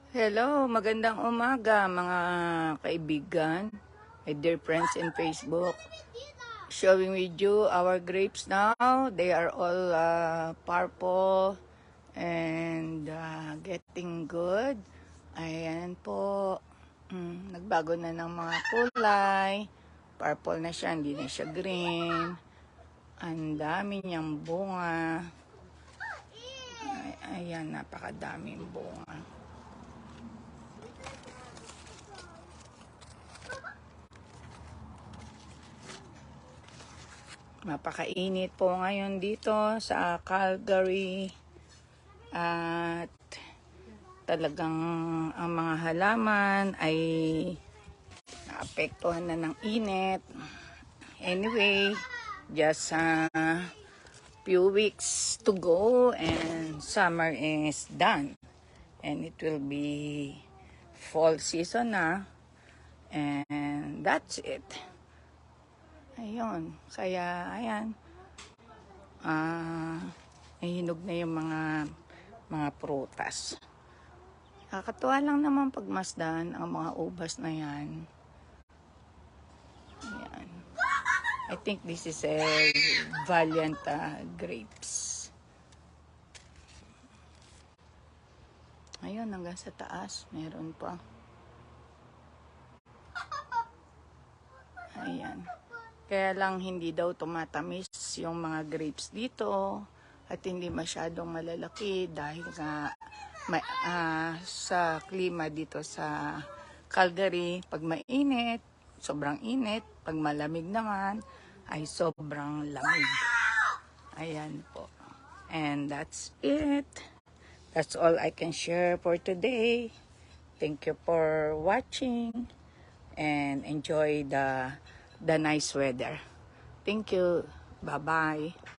Hello, magandang umaga mga kaibigan, my dear friends in Facebook. Showing with you our grapes now. They are all purple and getting good. Ayan po. Nagbago na ng mga kulay. Purple na siya, hindi na siya green. Ang dami niyang bunga. Ayan, napakadaming bunga. Mapakainit po ngayon dito sa Calgary at talagang ang mga halaman ay naapektuhan na ng init. Anyway, just few weeks to go and summer is done and it will be fall season na, and that's it. Ayun, kaya ayan, nahinog na yung mga prutas. Nakakatuwa lang naman pagmasdan ang mga ubas na yan. Ayan. I think this is a Valiant grapes. Ayun, hanggang sa taas, meron pa. Ayan. Kaya lang hindi daw tumatamis yung mga grapes dito at hindi masyadong malalaki dahil nga sa klima dito sa Calgary, pag mainit, sobrang init, pag malamig naman ay sobrang lamig. Ayan po. And that's it. That's all I can share for today. Thank you for watching and enjoy the nice weather. Thank you. Bye-bye.